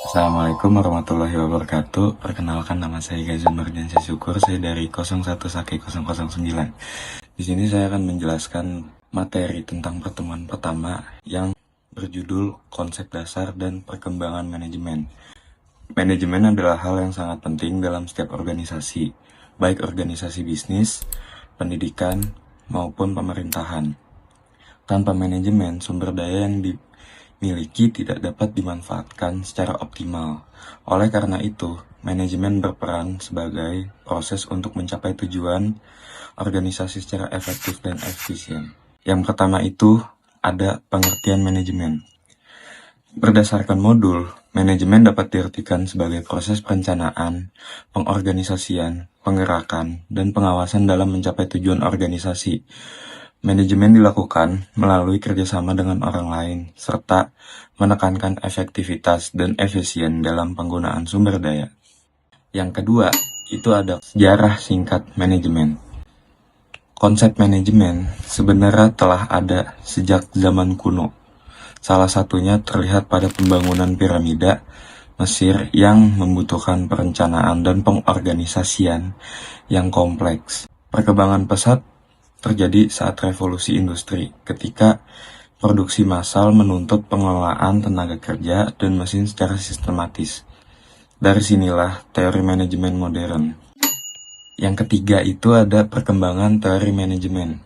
Assalamualaikum warahmatullahi wabarakatuh. Perkenalkan, nama saya Gazan Nurdiansyah Syukur. Saya dari 01 Sake 009. Di sini saya akan menjelaskan materi tentang pertemuan pertama yang berjudul konsep dasar dan perkembangan manajemen. Manajemen adalah hal yang sangat penting dalam setiap organisasi, baik organisasi bisnis, pendidikan, maupun pemerintahan. Tanpa manajemen, sumber daya yang dimiliki tidak dapat dimanfaatkan secara optimal. Oleh karena itu, manajemen berperan sebagai proses untuk mencapai tujuan organisasi secara efektif dan efisien. Yang pertama itu ada pengertian manajemen. Berdasarkan modul, manajemen dapat diartikan sebagai proses perencanaan, pengorganisasian, penggerakan, dan pengawasan dalam mencapai tujuan organisasi. Manajemen dilakukan melalui kerjasama dengan orang lain, serta menekankan efektivitas dan efisien dalam penggunaan sumber daya. Yang kedua, itu ada sejarah singkat manajemen. Konsep manajemen sebenarnya telah ada sejak zaman kuno. Salah satunya terlihat pada pembangunan piramida Mesir yang membutuhkan perencanaan dan pengorganisasian yang kompleks. Perkembangan pesat terjadi saat revolusi industri, ketika produksi massal menuntut pengelolaan tenaga kerja dan mesin secara sistematis. Dari sinilah teori manajemen modern. Yang ketiga itu ada perkembangan teori manajemen.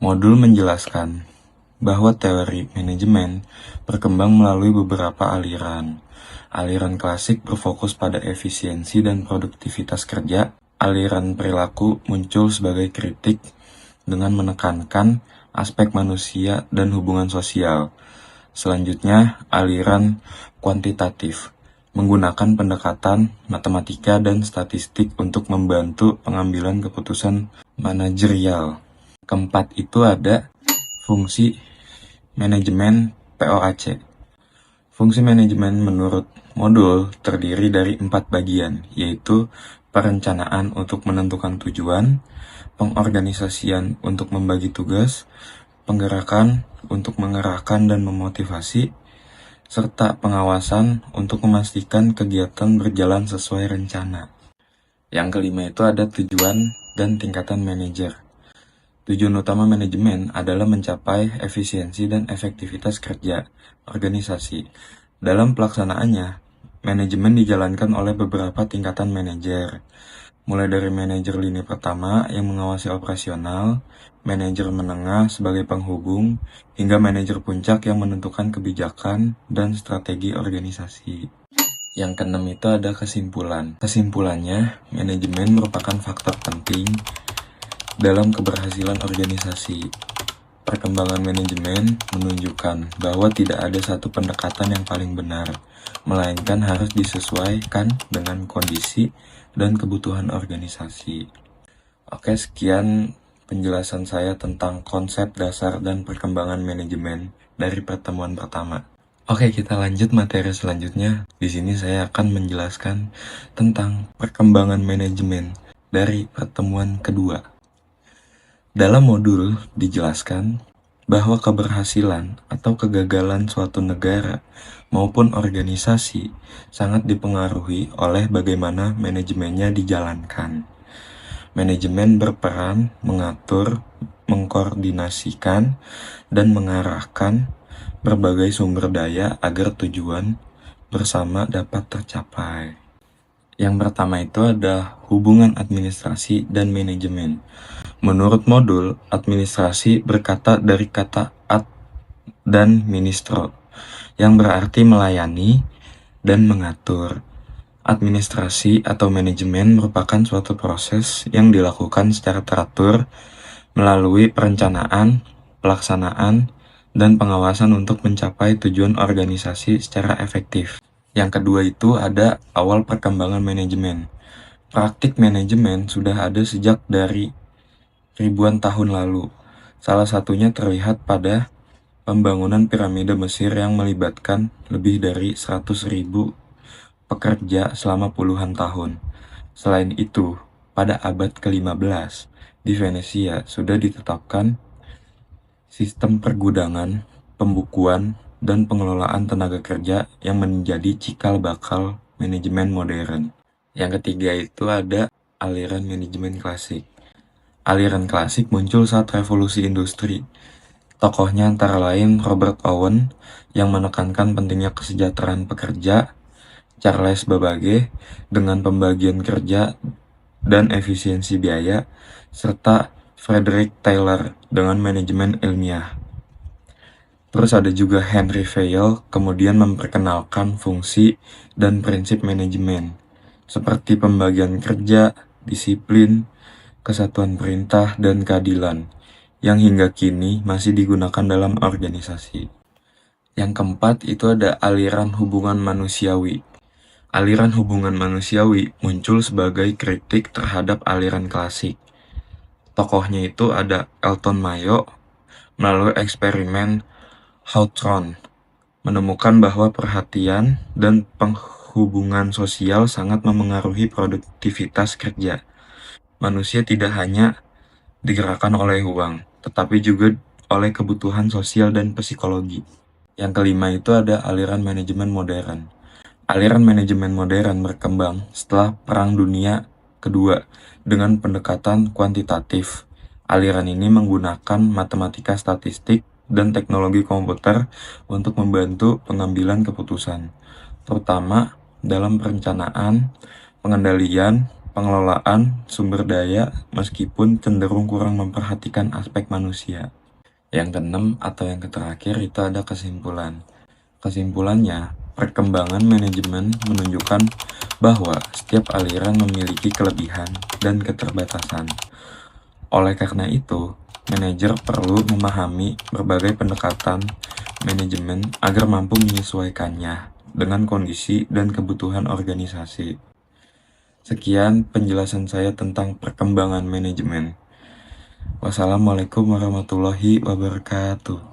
Modul menjelaskan bahwa teori manajemen berkembang melalui beberapa aliran. Aliran klasik berfokus pada efisiensi dan produktivitas kerja. Aliran perilaku muncul sebagai kritik dengan menekankan aspek manusia dan hubungan sosial. Selanjutnya, aliran kuantitatif menggunakan pendekatan matematika dan statistik untuk membantu pengambilan keputusan manajerial. Keempat itu ada fungsi manajemen POAC. Fungsi manajemen menurut modul terdiri dari 4 bagian, yaitu perencanaan untuk menentukan tujuan, pengorganisasian untuk membagi tugas, penggerakan untuk mengerahkan dan memotivasi, serta pengawasan untuk memastikan kegiatan berjalan sesuai rencana. Yang kelima itu ada tujuan dan tingkatan manajer. Tujuan utama manajemen adalah mencapai efisiensi dan efektivitas kerja organisasi. Dalam pelaksanaannya, manajemen dijalankan oleh beberapa tingkatan manajer, mulai dari manajer lini pertama yang mengawasi operasional, manajer menengah sebagai penghubung, hingga manajer puncak yang menentukan kebijakan dan strategi organisasi. Yang keenam itu ada kesimpulan. Kesimpulannya, manajemen merupakan faktor penting dalam keberhasilan organisasi. Perkembangan manajemen menunjukkan bahwa tidak ada satu pendekatan yang paling benar, melainkan harus disesuaikan dengan kondisi dan kebutuhan organisasi. Oke, sekian penjelasan saya tentang konsep dasar dan perkembangan manajemen dari pertemuan pertama. Oke, kita lanjut materi selanjutnya. Di sini saya akan menjelaskan tentang perkembangan manajemen dari pertemuan kedua. Dalam modul dijelaskan bahwa keberhasilan atau kegagalan suatu negara maupun organisasi sangat dipengaruhi oleh bagaimana manajemennya dijalankan. Manajemen berperan mengatur, mengkoordinasikan, dan mengarahkan berbagai sumber daya agar tujuan bersama dapat tercapai. Yang pertama itu ada hubungan administrasi dan manajemen. Menurut modul, administrasi berkata dari kata ad dan ministro, yang berarti melayani dan mengatur. Administrasi atau manajemen merupakan suatu proses yang dilakukan secara teratur melalui perencanaan, pelaksanaan, dan pengawasan untuk mencapai tujuan organisasi secara efektif. Yang kedua itu ada awal perkembangan manajemen. Praktik manajemen sudah ada sejak dari ribuan tahun lalu. Salah satunya terlihat pada pembangunan piramida Mesir yang melibatkan lebih dari 100.000 pekerja selama puluhan tahun. Selain itu, pada abad ke-15, di Venesia sudah ditetapkan sistem pergudangan, pembukuan, dan pengelolaan tenaga kerja yang menjadi cikal bakal manajemen modern. Yang ketiga itu ada aliran manajemen klasik. Aliran klasik muncul saat revolusi industri. Tokohnya antara lain Robert Owen yang menekankan pentingnya kesejahteraan pekerja, Charles Babbage dengan pembagian kerja dan efisiensi biaya, serta Frederick Taylor dengan manajemen ilmiah. Terus ada juga Henry Fayol kemudian memperkenalkan fungsi dan prinsip manajemen, seperti pembagian kerja, disiplin, kesatuan perintah, dan keadilan, yang hingga kini masih digunakan dalam organisasi. Yang keempat itu ada aliran hubungan manusiawi. Aliran hubungan manusiawi muncul sebagai kritik terhadap aliran klasik. Tokohnya itu ada Elton Mayo melalui eksperimen Hawthorne, menemukan bahwa perhatian dan penghubungan sosial sangat memengaruhi produktivitas kerja. Manusia tidak hanya digerakkan oleh uang, tetapi juga oleh kebutuhan sosial dan psikologi. Yang kelima itu ada aliran manajemen modern. Aliran manajemen modern berkembang setelah Perang Dunia Kedua dengan pendekatan kuantitatif. Aliran ini menggunakan matematika statistik dan teknologi komputer untuk membantu pengambilan keputusan, terutama dalam perencanaan, pengendalian, pengelolaan sumber daya, meskipun cenderung kurang memperhatikan aspek manusia. Yang keenam atau yang terakhir itu ada kesimpulan. Kesimpulannya, perkembangan manajemen menunjukkan bahwa setiap aliran memiliki kelebihan dan keterbatasan. Oleh karena itu, manajer perlu memahami berbagai pendekatan manajemen agar mampu menyesuaikannya dengan kondisi dan kebutuhan organisasi. Sekian penjelasan saya tentang perkembangan manajemen. Wassalamualaikum warahmatullahi wabarakatuh.